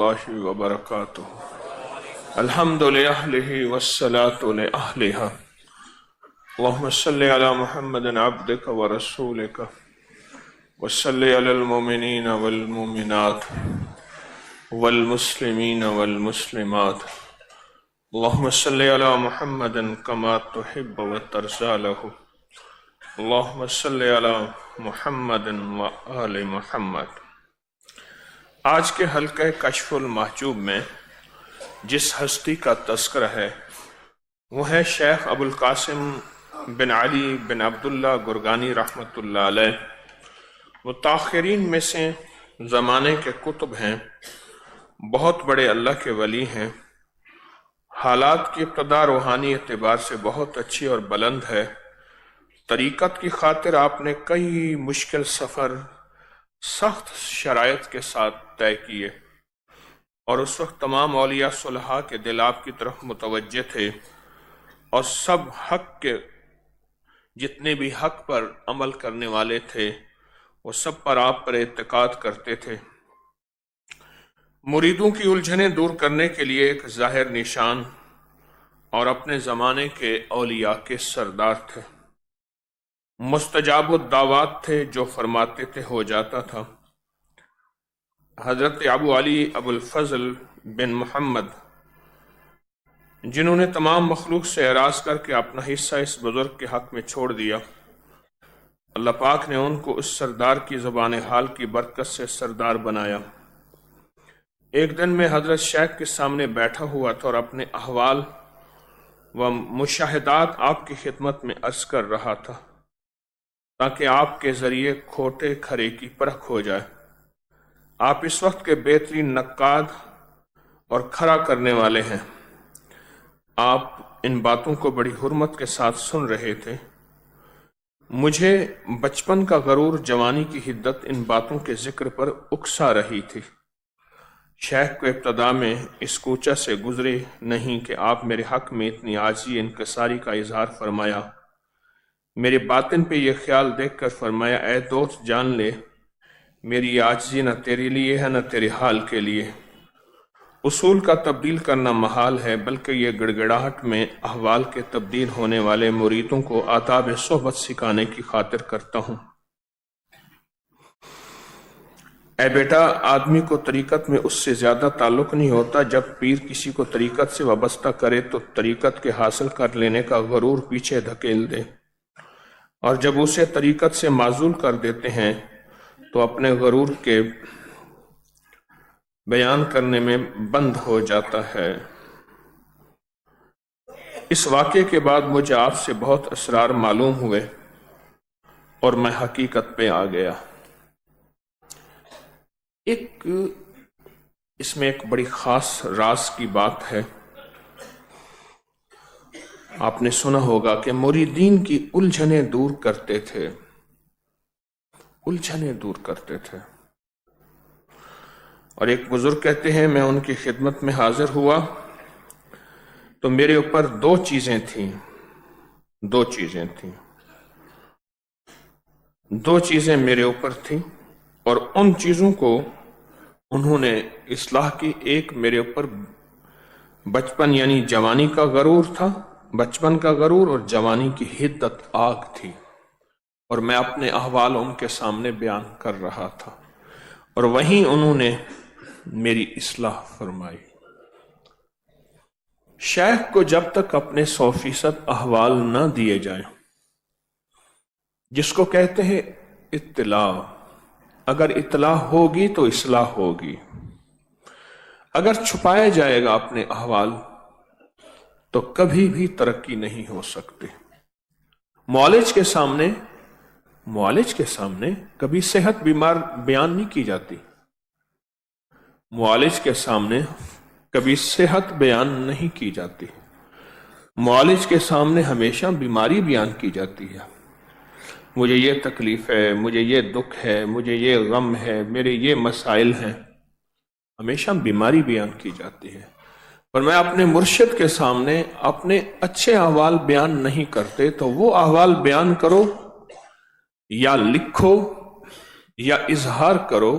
الله وبركاته. الحمد لأهله والصلاة لأهلها. اللهم صل على محمد عبدك ورسولك وصل على المؤمنين والمؤمنات والمسلمين والمسلمات. اللهم صل على محمد كما تحب وترضى له. اللهم صل على محمد وآل محمد. آج کے حلقہ کشف المحجوب میں جس ہستی کا تذکرہ ہے وہ ہے شیخ ابو القاسم بن علی بن عبداللہ گرگانی رحمۃ اللہ علیہ. وہ تاخرین میں سے زمانے کے کتب ہیں، بہت بڑے اللہ کے ولی ہیں. حالات کی ابتدا روحانی اعتبار سے بہت اچھی اور بلند ہے. طریقت کی خاطر آپ نے کئی مشکل سفر سخت شرائط کے ساتھ طے کیے، اور اس وقت تمام اولیاء صلحاء کے دل آپ کی طرف متوجہ تھے، اور سب حق کے جتنے بھی حق پر عمل کرنے والے تھے وہ سب پر آپ پر اعتقاد کرتے تھے. مریدوں کی الجھنیں دور کرنے کے لیے ایک ظاہر نشان اور اپنے زمانے کے اولیاء کے سردار تھے. مستجاب الدعوات تھے، جو فرماتے تھے ہو جاتا تھا. حضرت ابو علی ابو الفضل بن محمد، جنہوں نے تمام مخلوق سے اعراض کر کے اپنا حصہ اس بزرگ کے حق میں چھوڑ دیا، اللہ پاک نے ان کو اس سردار کی زبان حال کی برکت سے سردار بنایا. ایک دن میں حضرت شیخ کے سامنے بیٹھا ہوا تھا اور اپنے احوال و مشاہدات آپ کی خدمت میں عرض کر رہا تھا، تاکہ آپ کے ذریعے کھوٹے کھرے کی پرکھ ہو جائے. آپ اس وقت کے بہترین نقاد اور کھڑا کرنے والے ہیں. آپ ان باتوں کو بڑی حرمت کے ساتھ سن رہے تھے. مجھے بچپن کا غرور، جوانی کی حدت ان باتوں کے ذکر پر اکسا رہی تھی. شیخ کو ابتدا میں اس کوچہ سے گزرے نہیں کہ آپ میرے حق میں اتنی عاجزی انکساری کا اظہار فرمایا. میرے باطن پہ یہ خیال دیکھ کر فرمایا، اے دوست جان لے، میری عاجزی نہ تیرے لیے ہے نہ تیرے حال کے لیے. اصول کا تبدیل کرنا محال ہے، بلکہ یہ گڑگڑاہٹ میں احوال کے تبدیل ہونے والے مریدوں کو آداب صحبت سکھانے کی خاطر کرتا ہوں. اے بیٹا، آدمی کو طریقت میں اس سے زیادہ تعلق نہیں ہوتا. جب پیر کسی کو طریقت سے وابستہ کرے تو طریقت کے حاصل کر لینے کا غرور پیچھے دھکیل دے، اور جب اسے طریقت سے معزول کر دیتے ہیں تو اپنے غرور کے بیان کرنے میں بند ہو جاتا ہے. اس واقعے کے بعد مجھے آپ سے بہت اسرار معلوم ہوئے اور میں حقیقت پہ آ گیا. اس میں ایک بڑی خاص راز کی بات ہے. آپ نے سنا ہوگا کہ مریدین کی الجھنیں دور کرتے تھے، الجھنیں دور کرتے تھے. اور ایک بزرگ کہتے ہیں، میں ان کی خدمت میں حاضر ہوا تو میرے اوپر دو چیزیں تھیں. دو چیزیں میرے اوپر تھیں، اور ان چیزوں کو انہوں نے اصلاح کی. ایک میرے اوپر بچپن یعنی جوانی کا غرور تھا، بچپن کا غرور اور جوانی کی حدت آگ تھی، اور میں اپنے احوال ان کے سامنے بیان کر رہا تھا، اور وہیں انہوں نے میری اصلاح فرمائی. شیخ کو جب تک اپنے 100% احوال نہ دیے جائیں، جس کو کہتے ہیں اطلاع، اگر اطلاع ہوگی تو اصلاح ہوگی. اگر چھپایا جائے گا اپنے احوال تو کبھی بھی ترقی نہیں ہو سکتی. معالج کے سامنے کبھی صحت بیمار بیان نہیں کی جاتی. معالج کے سامنے کبھی صحت بیان نہیں کی جاتی. معالج کے سامنے ہمیشہ بیماری بیان کی جاتی ہے. مجھے یہ تکلیف ہے، مجھے یہ دکھ ہے، مجھے یہ غم ہے، میرے یہ مسائل ہیں. ہمیشہ بیماری بیان کی جاتی ہے. اور میں اپنے مرشد کے سامنے اپنے اچھے احوال بیان نہیں کرتے. تو وہ احوال بیان کرو یا لکھو یا اظہار کرو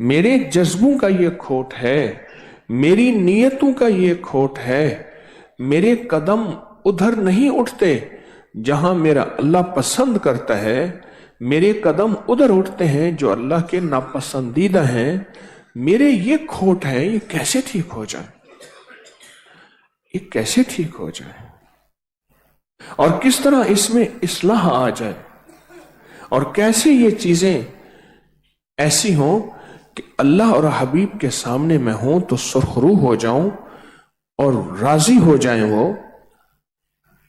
میرے جذبوں کا یہ کھوٹ ہے، میری نیتوں کا یہ کھوٹ ہے، میرے قدم ادھر نہیں اٹھتے جہاں میرا اللہ پسند کرتا ہے، میرے قدم ادھر اٹھتے ہیں جو اللہ کے ناپسندیدہ ہیں، میرے یہ کھوٹ ہے، یہ کیسے ٹھیک ہو جائے؟ یہ کیسے ٹھیک ہو جائے؟ اور کس طرح اس میں اصلاح آ جائے؟ اور کیسے یہ چیزیں ایسی ہوں کہ اللہ اور حبیب کے سامنے میں ہوں تو سرخرو ہو جاؤں اور راضی ہو جائیں وہ؟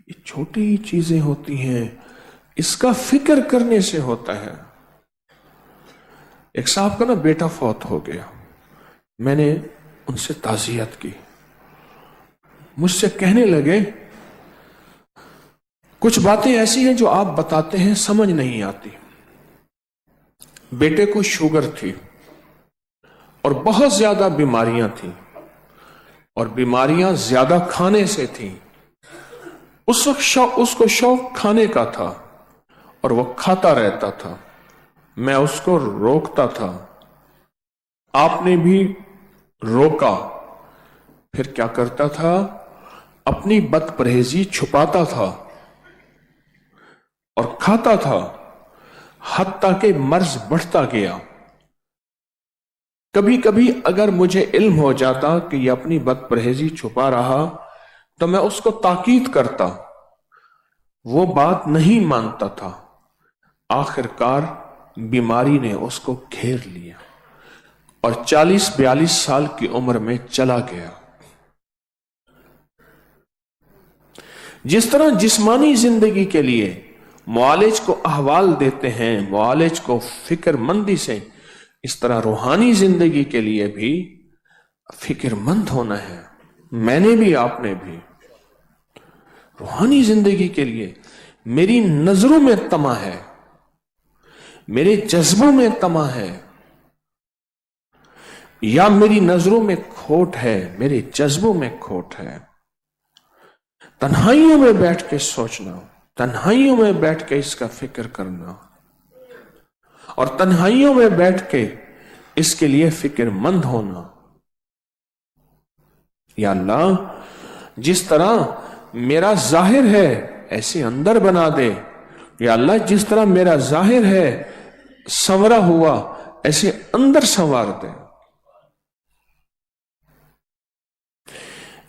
یہ چھوٹی چیزیں ہوتی ہیں، اس کا فکر کرنے سے ہوتا ہے۔ ایک صاحب کا نا بیٹا فوت ہو گیا، میں نے ان سے تعزیت کی، مجھ سے کہنے لگے کچھ باتیں ایسی ہیں جو آپ بتاتے ہیں سمجھ نہیں آتی۔ بیٹے کو شوگر تھی اور بہت زیادہ بیماریاں تھیں، اور بیماریاں زیادہ کھانے سے تھیں۔ اس وقت اس کو شوق کھانے کا تھا اور وہ کھاتا رہتا تھا، میں اس کو روکتا تھا، آپ نے بھی روکا۔ پھر کیا کرتا تھا؟ اپنی بد پرہیزی چھپاتا تھا اور کھاتا تھا، حتیٰ کہ مرض بڑھتا گیا۔ کبھی کبھی اگر مجھے علم ہو جاتا کہ یہ اپنی بد پرہیزی چھپا رہا تو میں اس کو تاکید کرتا، وہ بات نہیں مانتا تھا۔ آخر کار بیماری نے اس کو گھیر لیا اور 40-42 سال کی عمر میں چلا گیا۔ جس طرح جسمانی زندگی کے لیے معالج کو احوال دیتے ہیں، معالج کو فکر مندی سے، اس طرح روحانی زندگی کے لیے بھی فکر مند ہونا ہے۔ میں نے بھی، آپ نے بھی۔ روحانی زندگی کے لیے میری نظروں میں طمع ہے، میرے جذبوں میں طمع ہے، یا میری نظروں میں کھوٹ ہے، میرے جذبوں میں کھوٹ ہے۔ تنہائیوں میں بیٹھ کے سوچنا، تنہائیوں میں بیٹھ کے اس کا فکر کرنا، اور تنہائیوں میں بیٹھ کے اس کے لیے فکر مند ہونا۔ یا اللہ، جس طرح میرا ظاہر ہے ایسے اندر بنا دے۔ یا اللہ، جس طرح میرا ظاہر ہے سنورا ہوا ایسے اندر سنوار دے۔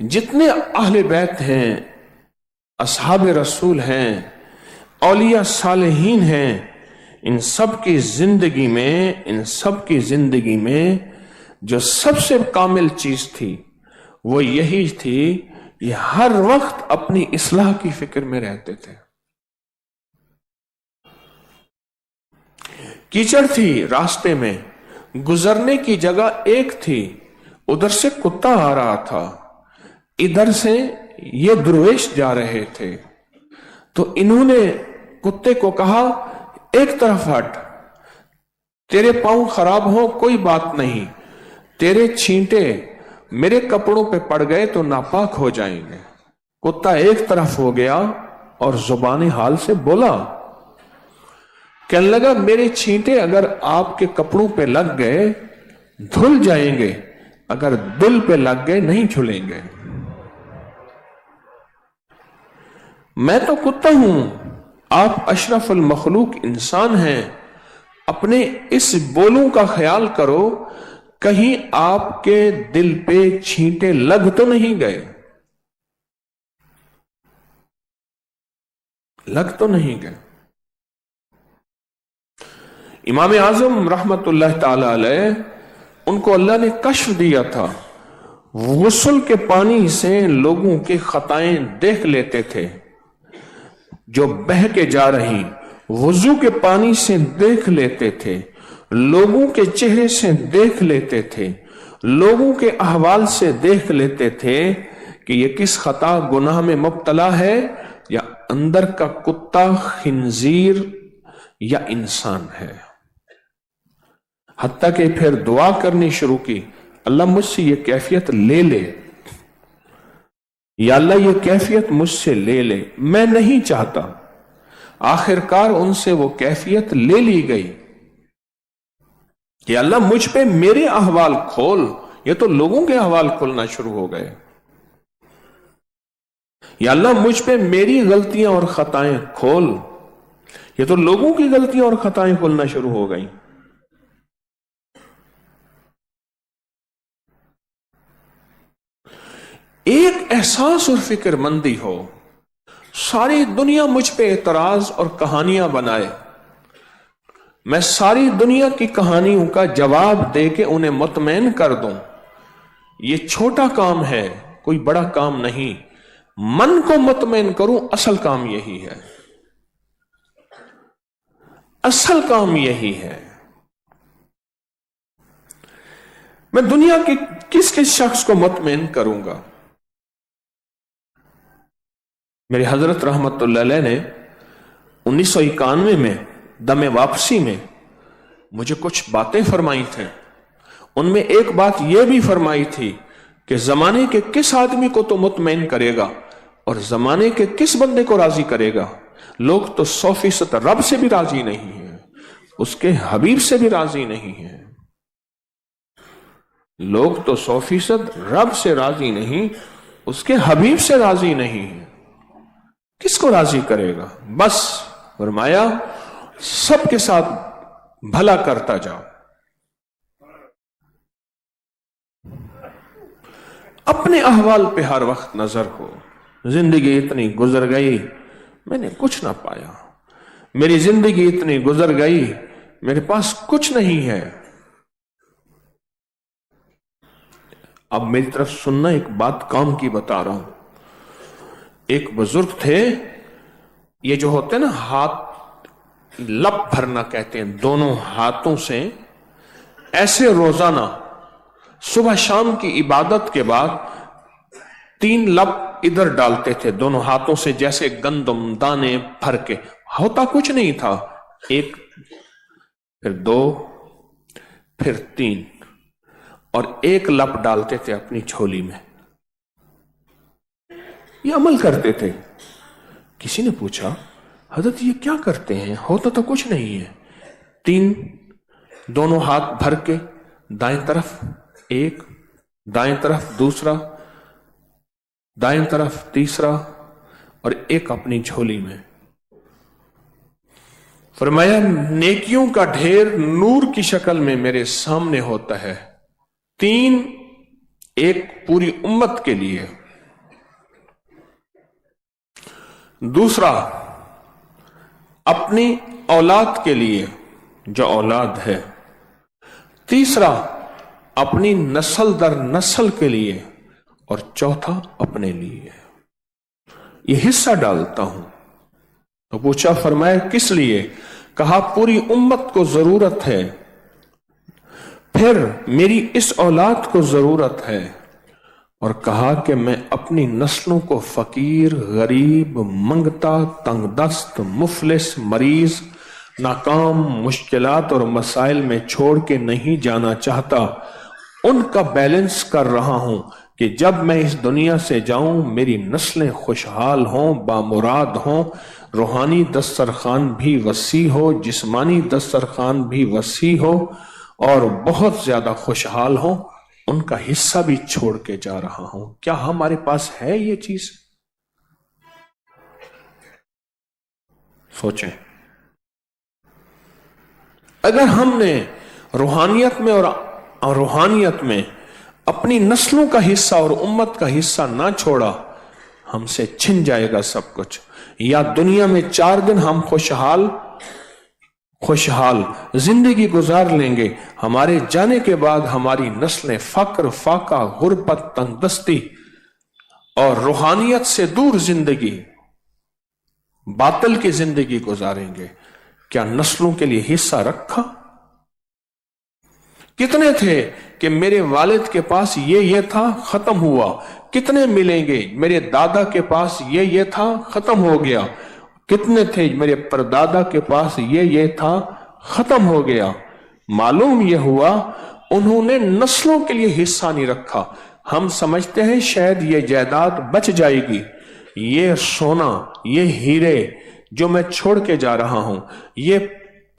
جتنے اہل بیت ہیں، اصحاب رسول ہیں، اولیاء صالحین ہیں، ان سب کی زندگی میں جو سب سے کامل چیز تھی وہ یہی تھی، یہ ہر وقت اپنی اصلاح کی فکر میں رہتے تھے۔ کیچڑ تھی راستے میں، گزرنے کی جگہ ایک تھی، ادھر سے کتا آ رہا تھا، ادھر سے یہ درویش جا رہے تھے، تو انہوں نے کتے کو کہا ایک طرف ہٹ، تیرے پاؤں خراب ہو کوئی بات نہیں، تیرے چھینٹے میرے کپڑوں پہ پڑ گئے تو ناپاک ہو جائیں گے۔ کتا ایک طرف ہو گیا اور زبان حال سے بولا، کہنے لگا میرے چھینٹے اگر آپ کے کپڑوں پہ لگ گئے دھل جائیں گے، اگر دل پہ لگ گئے نہیں دھلیں گے۔ میں تو کتا ہوں، آپ اشرف المخلوق انسان ہیں، اپنے اس بولوں کا خیال کرو، کہیں آپ کے دل پہ چھینٹے لگ تو نہیں گئے، لگ تو نہیں گئے۔ امام اعظم رحمت اللہ تعالی علیہ، ان کو اللہ نے کشف دیا تھا، غسل کے پانی سے لوگوں کی خطائیں دیکھ لیتے تھے جو بہہ کے جا رہی، وضو کے پانی سے دیکھ لیتے تھے، لوگوں کے چہرے سے دیکھ لیتے تھے، لوگوں کے احوال سے دیکھ لیتے تھے کہ یہ کس خطا گناہ میں مبتلا ہے، یا اندر کا کتا، خنزیر یا انسان ہے۔ حتیٰ کہ پھر دعا کرنی شروع کی، اللہ مجھ سے یہ کیفیت لے لے، یا اللہ یہ کیفیت مجھ سے لے لے، میں نہیں چاہتا۔ آخر کار ان سے وہ کیفیت لے لی گئی یا اللہ مجھ پہ میرے احوال کھول. یہ تو لوگوں کے احوال کھولنا شروع ہو گئے. یا اللہ مجھ پہ میری غلطیاں اور خطائیں کھول. یہ تو لوگوں کی غلطیاں اور خطائیں کھولنا شروع ہو گئیں. ایک احساس اور فکر مندی ہو. ساری دنیا مجھ پہ اعتراض اور کہانیاں بنائے, میں ساری دنیا کی کہانیوں کا جواب دے کے انہیں مطمئن کر دوں. یہ چھوٹا کام ہے, کوئی بڑا کام نہیں. من کو مطمئن کروں, اصل کام یہی ہے. اصل کام یہی ہے. میں دنیا کے کس کس شخص کو مطمئن کروں گا؟ میرے حضرت رحمت اللہ علیہ نے 1991 میں دم واپسی میں مجھے کچھ باتیں فرمائی تھیں. ان میں ایک بات یہ بھی فرمائی تھی کہ زمانے کے کس آدمی کو تو مطمئن کرے گا اور زمانے کے کس بندے کو راضی کرے گا. لوگ تو 100% رب سے بھی راضی نہیں ہیں, اس کے حبیب سے بھی راضی نہیں ہیں. لوگ تو 100% رب سے راضی نہیں, اس کے حبیب سے راضی نہیں ہیں. کس کو راضی کرے گا؟ بس فرمایا سب کے ساتھ بھلا کرتا جاؤ. اپنے احوال پہ ہر وقت نظر ہو. زندگی اتنی گزر گئی, میں نے کچھ نہ پایا. میری زندگی اتنی گزر گئی, میرے پاس کچھ نہیں ہے. اب میری طرف سننا, ایک بات کام کی بتا رہا ہوں. ایک بزرگ تھے, یہ جو ہوتے ہیں نا ہاتھ لپ بھرنا کہتے ہیں, دونوں ہاتھوں سے ایسے روزانہ صبح شام کی عبادت کے بعد 3 لپ ادھر ڈالتے تھے دونوں ہاتھوں سے, جیسے گندم دانے بھر کے. ہوتا کچھ نہیں تھا. 1 پھر 2 پھر 3 اور 1 لپ ڈالتے تھے اپنی جھولی میں. یہ عمل کرتے تھے. کسی نے پوچھا حضرت یہ کیا کرتے ہیں؟ ہوتا تو کچھ نہیں ہے. 3 دونوں ہاتھ بھر کے, دائیں طرف 1, دائیں طرف دوسرا, دائیں طرف تیسرا اور 1 اپنی جھولی میں. فرمایا نیکیوں کا ڈھیر نور کی شکل میں میرے سامنے ہوتا ہے. 3 1 پوری امت کے لیے, دوسرا اپنی اولاد کے لیے جو اولاد ہے, تیسرا اپنی نسل در نسل کے لیے, اور چوتھا اپنے لیے. یہ حصہ ڈالتا ہوں. تو پوچھا, فرمایا کس لیے؟ کہا پوری امت کو ضرورت ہے, پھر میری اس اولاد کو ضرورت ہے, اور کہا کہ میں اپنی نسلوں کو فقیر, غریب, منگتا, تنگ دست, مفلس, مریض, ناکام, مشکلات اور مسائل میں چھوڑ کے نہیں جانا چاہتا. ان کا بیلنس کر رہا ہوں کہ جب میں اس دنیا سے جاؤں میری نسلیں خوشحال ہوں, بامراد ہوں, روحانی دسترخوان بھی وسیع ہو, جسمانی دسترخوان بھی وسیع ہو, اور بہت زیادہ خوشحال ہوں. ان کا حصہ بھی چھوڑ کے جا رہا ہوں. کیا ہمارے پاس ہے یہ چیز؟ سوچیں. اگر ہم نے روحانیت میں اپنی نسلوں کا حصہ اور امت کا حصہ نہ چھوڑا, ہم سے چھن جائے گا سب کچھ. یا دنیا میں 4 دن ہم خوشحال زندگی گزار لیں گے, ہمارے جانے کے بعد ہماری نسلیں فقر, فاقہ, غربت, تنگ دستی اور روحانیت سے دور زندگی, باطل کی زندگی گزاریں گے. کیا نسلوں کے لیے حصہ رکھا؟ کتنے تھے کہ میرے والد کے پاس یہ تھا, ختم ہوا. کتنے ملیں گے میرے دادا کے پاس یہ تھا, ختم ہو گیا. کتنے تھے میرے پردادا کے پاس یہ تھا, ختم ہو گیا. معلوم یہ ہوا انہوں نے نسلوں کے لیے حصہ نہیں رکھا. ہم سمجھتے ہیں شاید یہ جائیداد بچ جائے گی, یہ سونا, یہ ہیرے جو میں چھوڑ کے جا رہا ہوں, یہ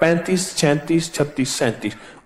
35, 36, 36, 37,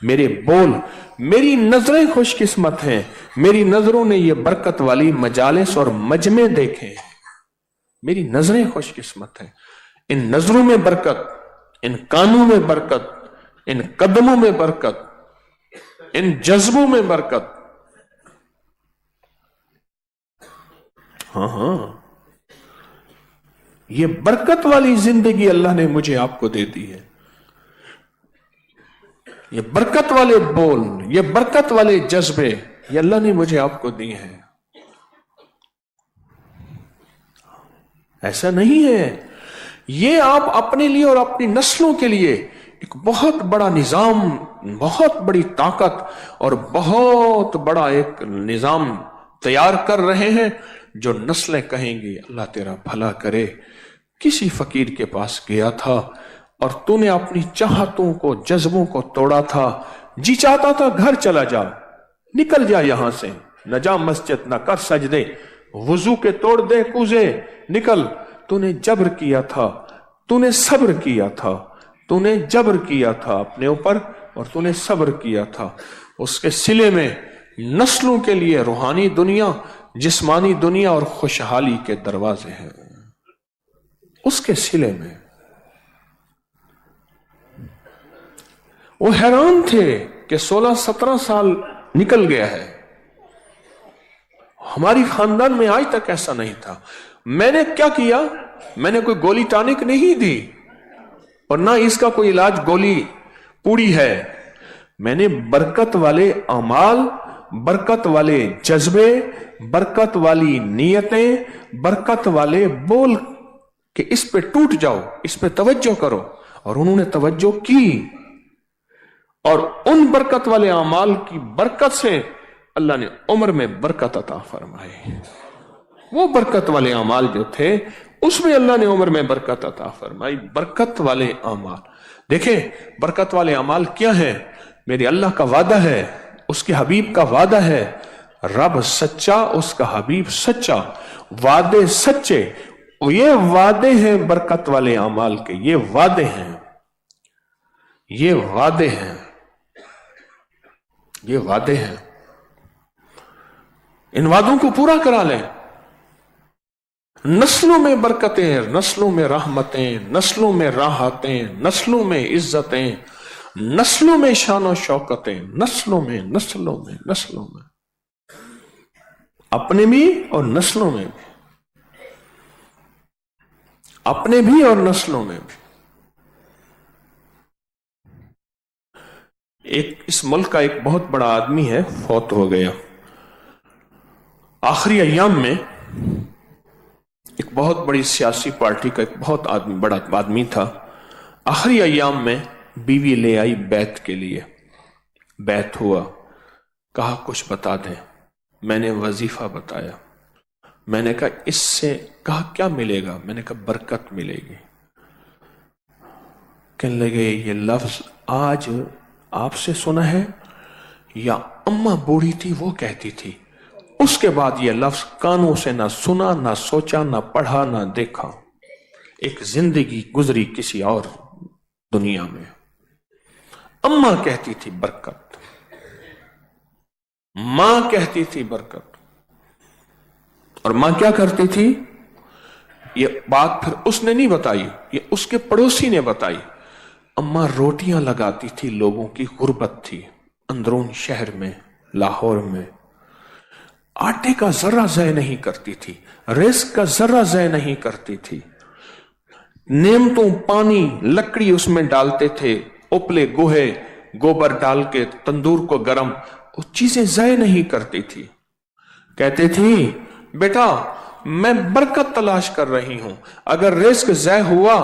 میرے بول، میری نظریں خوش قسمت ہیں، میری نظروں نے یہ برکت والی مجالس اور مجمع دیکھے ہیں۔ میری نظریں خوش قسمت ہیں، ان نظروں میں برکت، ان کانوں میں برکت، ان قدموں میں برکت، ان جذبوں میں برکت۔ ہاں یہ برکت والی زندگی اللہ نے مجھے آپ کو دے دی ہے، یہ برکت والے بول، یہ برکت والے جذبے یہ اللہ نے مجھے آپ کو دیے ہیں۔ ایسا نہیں ہے، یہ آپ اپنے لیے اور اپنی نسلوں کے لیے ایک بہت بڑا نظام، بہت بڑی طاقت اور بہت بڑا ایک نظام تیار کر رہے ہیں، جو نسلیں کہیں گی اللہ تیرا بھلا کرے، کسی فقیر کے پاس گیا تھا اور تو نے اپنی چاہتوں کو، جذبوں کو توڑا تھا، جی چاہتا تھا گھر چلا جا، نکل جا یہاں سے، نہ جا مسجد، نہ کر سجدے، وضو کے توڑ دے کوزے، نکل۔ تو نے جبر کیا تھا، تو نے صبر کیا تھا، تو نے جبر کیا تھا اپنے اوپر اور تو نے صبر کیا تھا۔ اس کے صلے میں نسلوں کے لیے روحانی دنیا، جسمانی دنیا اور خوشحالی کے دروازے ہیں، اس کے صلے میں۔ وہ حیران تھے کہ 16-17 سال نکل گیا ہے، ہماری خاندان میں آج تک ایسا نہیں تھا۔ میں نے کیا کیا؟ میں نے کوئی گولی ٹانک نہیں دی اور نہ اس کا کوئی علاج گولی پوری ہے۔ میں نے برکت والے اعمال، برکت والے جذبے، برکت والی نیتیں، برکت والے بول کہ اس پہ ٹوٹ جاؤ، اس پہ توجہ کرو، اور انہوں نے توجہ کی، اور ان برکت والے اعمال کی برکت سے اللہ نے عمر میں برکت عطا فرمائی۔ وہ برکت والے اعمال جو تھے اس میں اللہ نے عمر میں برکت عطا فرمائی۔ برکت والے اعمال، دیکھیں برکت والے اعمال کیا ہیں؟ میرے اللہ کا وعدہ ہے، اس کے حبیب کا وعدہ ہے، رب سچا، اس کا حبیب سچا، وعدے سچے، یہ وعدے ہیں برکت والے اعمال کے، یہ وعدے ہیں، یہ وعدے ہیں، یہ وعدے ہیں۔ ان وعدوں کو پورا کرا لیں، نسلوں میں برکتیں، نسلوں میں رحمتیں، نسلوں میں راحتیں، نسلوں میں عزتیں، نسلوں میں شان و شوکتیں، نسلوں میں نسلوں میں نسلوں میں، اپنے بھی اور نسلوں میں بھی، اپنے بھی اور نسلوں میں بھی۔ اس ملک کا ایک بہت بڑا آدمی ہے، فوت ہو گیا۔ آخری ایام میں ایک بہت بڑی سیاسی پارٹی کا ایک بہت بڑا آدمی تھا۔ آخری ایام میں بیوی لے آئی بیعت کے لیے، بیعت ہوا، کہا کچھ بتا دیں۔ میں نے وظیفہ بتایا، میں نے کہا اس سے، کہا کیا ملے گا؟ میں نے کہا برکت ملے گی۔ کہنے لگے یہ لفظ آج آپ سے سنا ہے یا اماں بوڑھی تھی وہ کہتی تھی؟ اس کے بعد یہ لفظ کانوں سے نہ سنا، نہ سوچا، نہ پڑھا، نہ دیکھا۔ ایک زندگی گزری کسی اور دنیا میں۔ اماں کہتی تھی برکت، ماں کہتی تھی برکت، اور ماں کیا کرتی تھی؟ یہ بات پھر اس نے نہیں بتائی، یہ اس کے پڑوسی نے بتائی۔ اماں روٹیاں لگاتی تھی، لوگوں کی غربت تھی اندرون شہر میں، لاہور میں، آٹے کا ذرہ ضائع نہیں کرتی تھی، رزق کا ذرہ ضائع نہیں کرتی تھی، نعمتوں، پانی، لکڑی اس میں ڈالتے تھے، اپلے گوہے، گوبر ڈال کے تندور کو گرم، وہ چیزیں ضائع نہیں کرتی تھی۔ کہتے تھی بیٹا میں برکت تلاش کر رہی ہوں، اگر رزق ضائع ہوا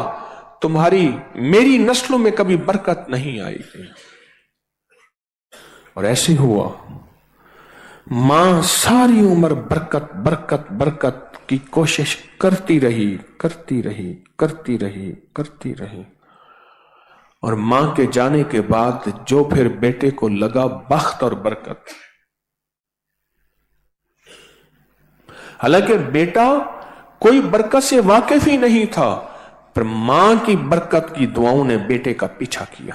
تمہاری میری نسلوں میں کبھی برکت نہیں آئے گی۔ اور ایسے ہوا، ماں ساری عمر برکت برکت برکت کی کوشش کرتی رہی کرتی رہی کرتی رہی کرتی رہی، اور ماں کے جانے کے بعد جو پھر بیٹے کو لگا بخت اور برکت، حالانکہ بیٹا کوئی برکت سے واقف ہی نہیں تھا، پر ماں کی برکت کی دعاؤں نے بیٹے کا پیچھا کیا،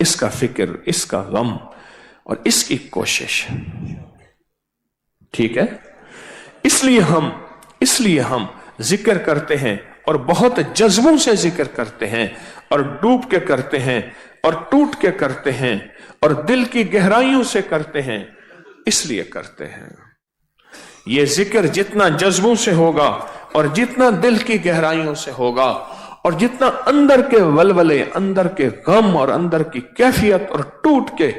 اس کا فکر، اس کا غم اور اس کی کوشش. ٹھیک ہے؟ اس لیے ہم ذکر کرتے ہیں اور بہت جذبوں سے ذکر کرتے ہیں اور ڈوب کے کرتے ہیں اور ٹوٹ کے کرتے ہیں اور دل کی گہرائیوں سے کرتے ہیں. اس لیے کرتے ہیں. یہ ذکر جتنا جذبوں سے ہوگا اور جتنا دل کی گہرائیوں سے ہوگا اور جتنا اندر کے ولولے، اندر کے غم اور اندر کی کیفیت اور ٹوٹ کے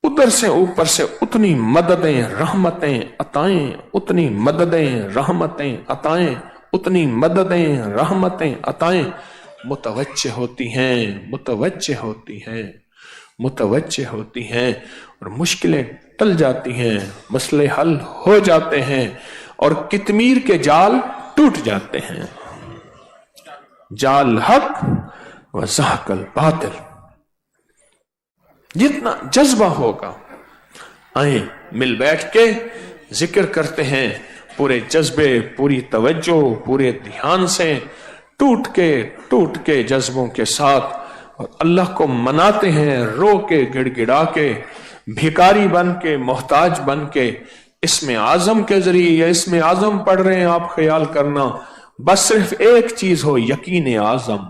ادھر سے اوپر سے اتنی مددیں رحمتیں عطائیں، اتنی مددیں رحمتیں عطائیں، اتنی مددیں رحمتیں عطائیں متوجہ ہوتی ہیں اور مشکلیں ٹل جاتی ہیں، مسئلے حل ہو جاتے ہیں اور کتمیر کے جال ٹوٹ جاتے ہیں. جال حق و زحق الباطل. جتنا جذبہ ہوگا، آئیں مل بیٹھ کے ذکر کرتے ہیں پورے جذبے، پوری توجہ، پورے دھیان سے، ٹوٹ کے جذبوں کے ساتھ، اور اللہ کو مناتے ہیں رو کے، گڑ گڑا کے، بھیکاری بن کے، محتاج بن کے. اسم اعظم کے ذریعے یا اسم اعظم پڑھ رہے ہیں آپ، خیال کرنا بس صرف ایک چیز ہو، یقین اعظم.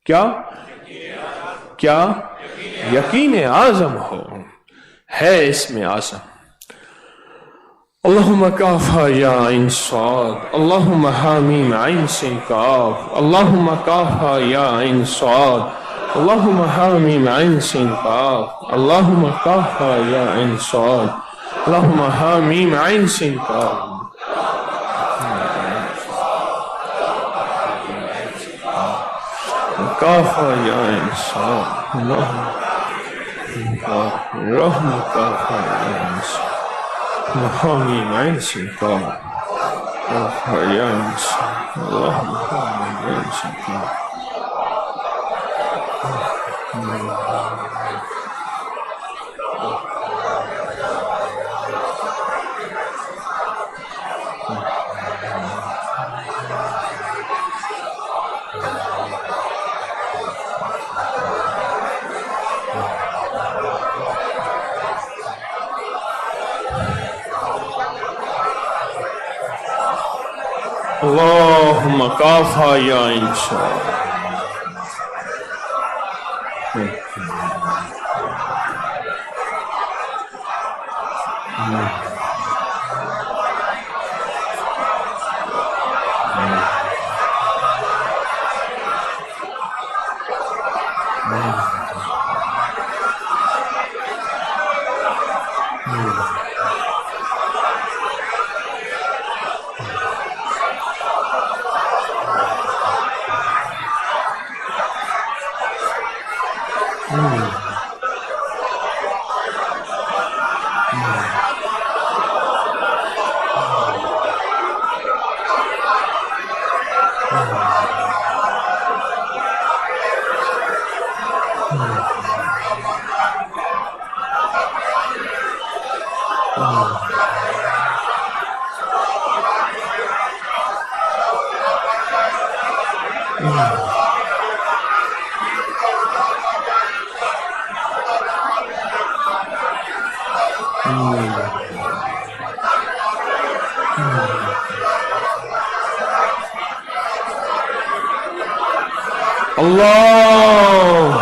کیا یقین اعظم ہو، ہے اسم اعظم. اللہم کافا یا عین صاد، اللہم حامیم عین سین کاف، اللہم کافا یا عین صاد، اللہم حامیم عین سین کاف، اللہم کافا یا عین صاد، اللہم حامیم عین سین کاف. کافا یا عین صاد، اللہم رحم کافا یا عین صاد، حامیم عین سین کاف، کافا یا عین صاد، اللہم حامیم عین سین کاف. اللہم کافا یا عین صاد. اللہ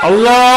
اللہ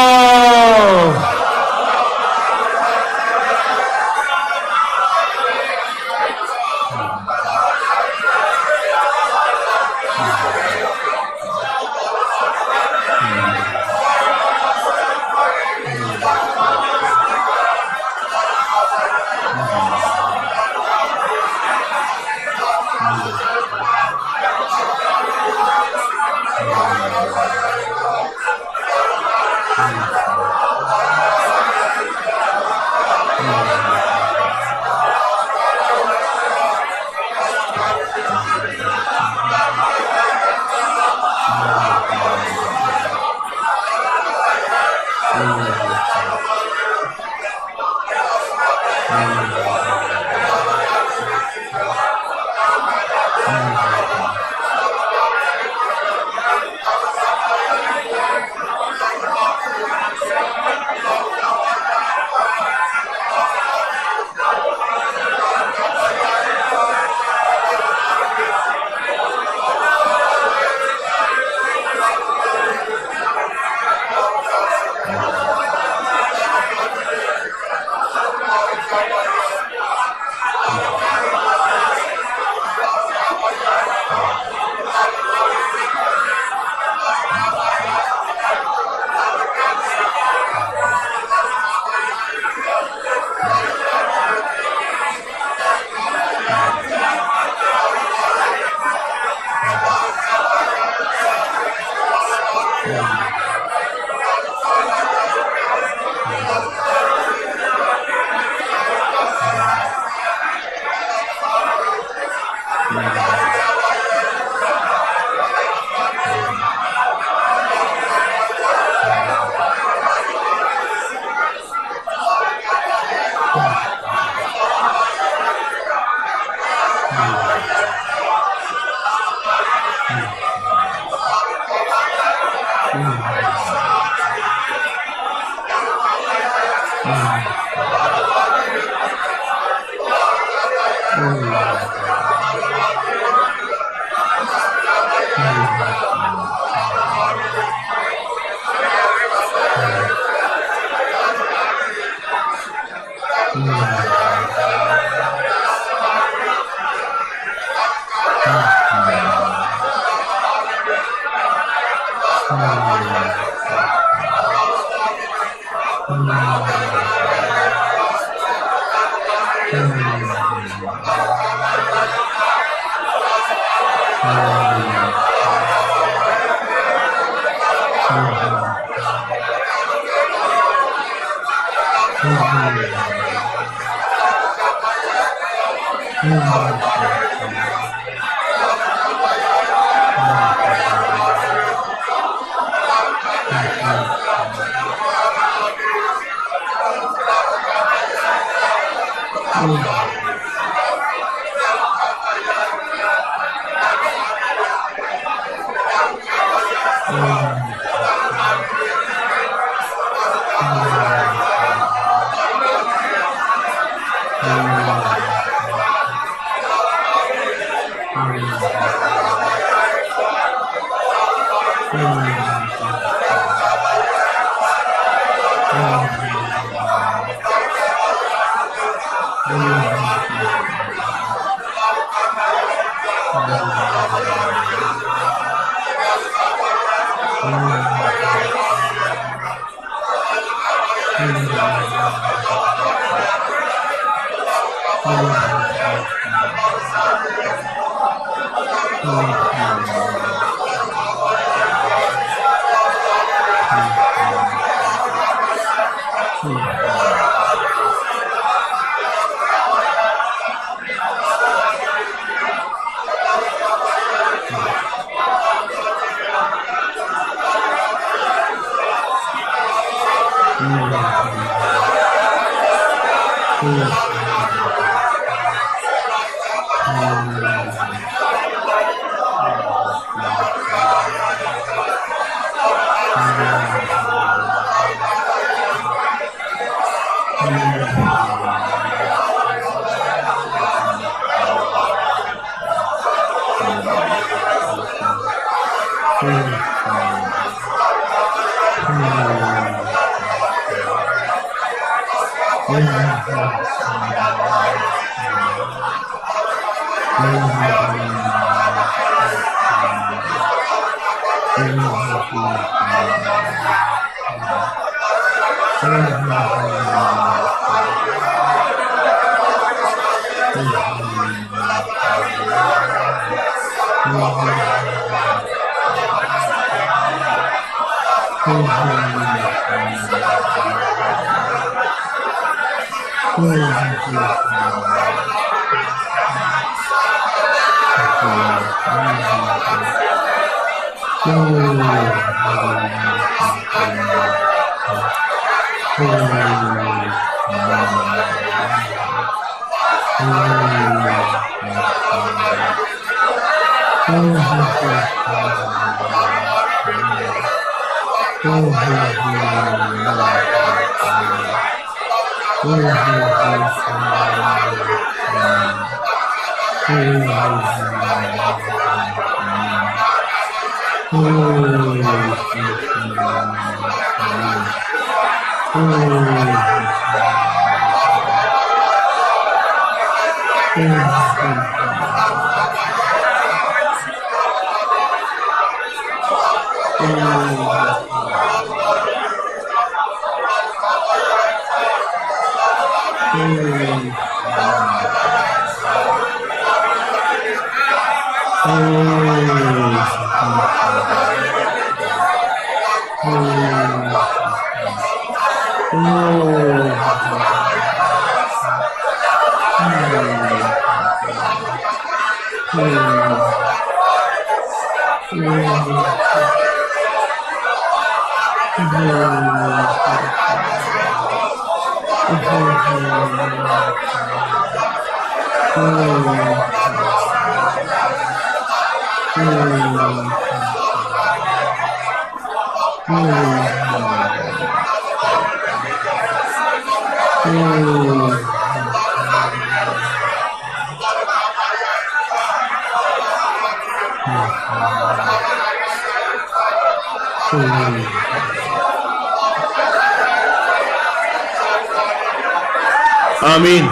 آمین۔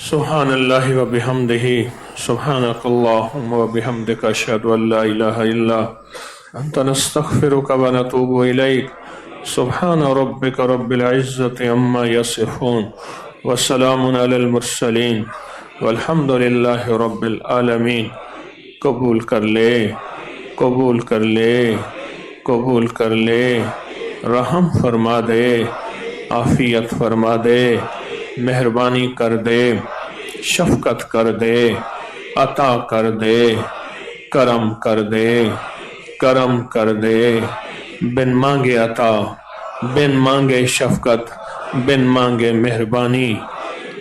سبحان اللہ و بحمدہ، سبحانک اللہم و بحمدک، اشہد ان لا الہ الا انت، نستغفرک و نتوب الیک۔ سبحان ربک رب العزت عما یصفون، وسلام علی المرسلین، والحمد للہ رب العالمین۔ قبول کر لے، قبول کر لے، قبول کر لے، رحم فرما دے، عافیت فرما دے، مہربانی کر دے، شفقت کر دے، عطا کر دے، کرم کر دے، کرم کر دے، بن مانگے عطا، بن مانگے شفقت، بن مانگے مہربانی۔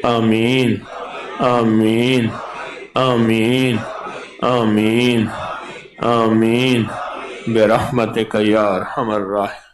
آمین آمین آمین آمین آمین برحمتک یا ارحم الراحمین۔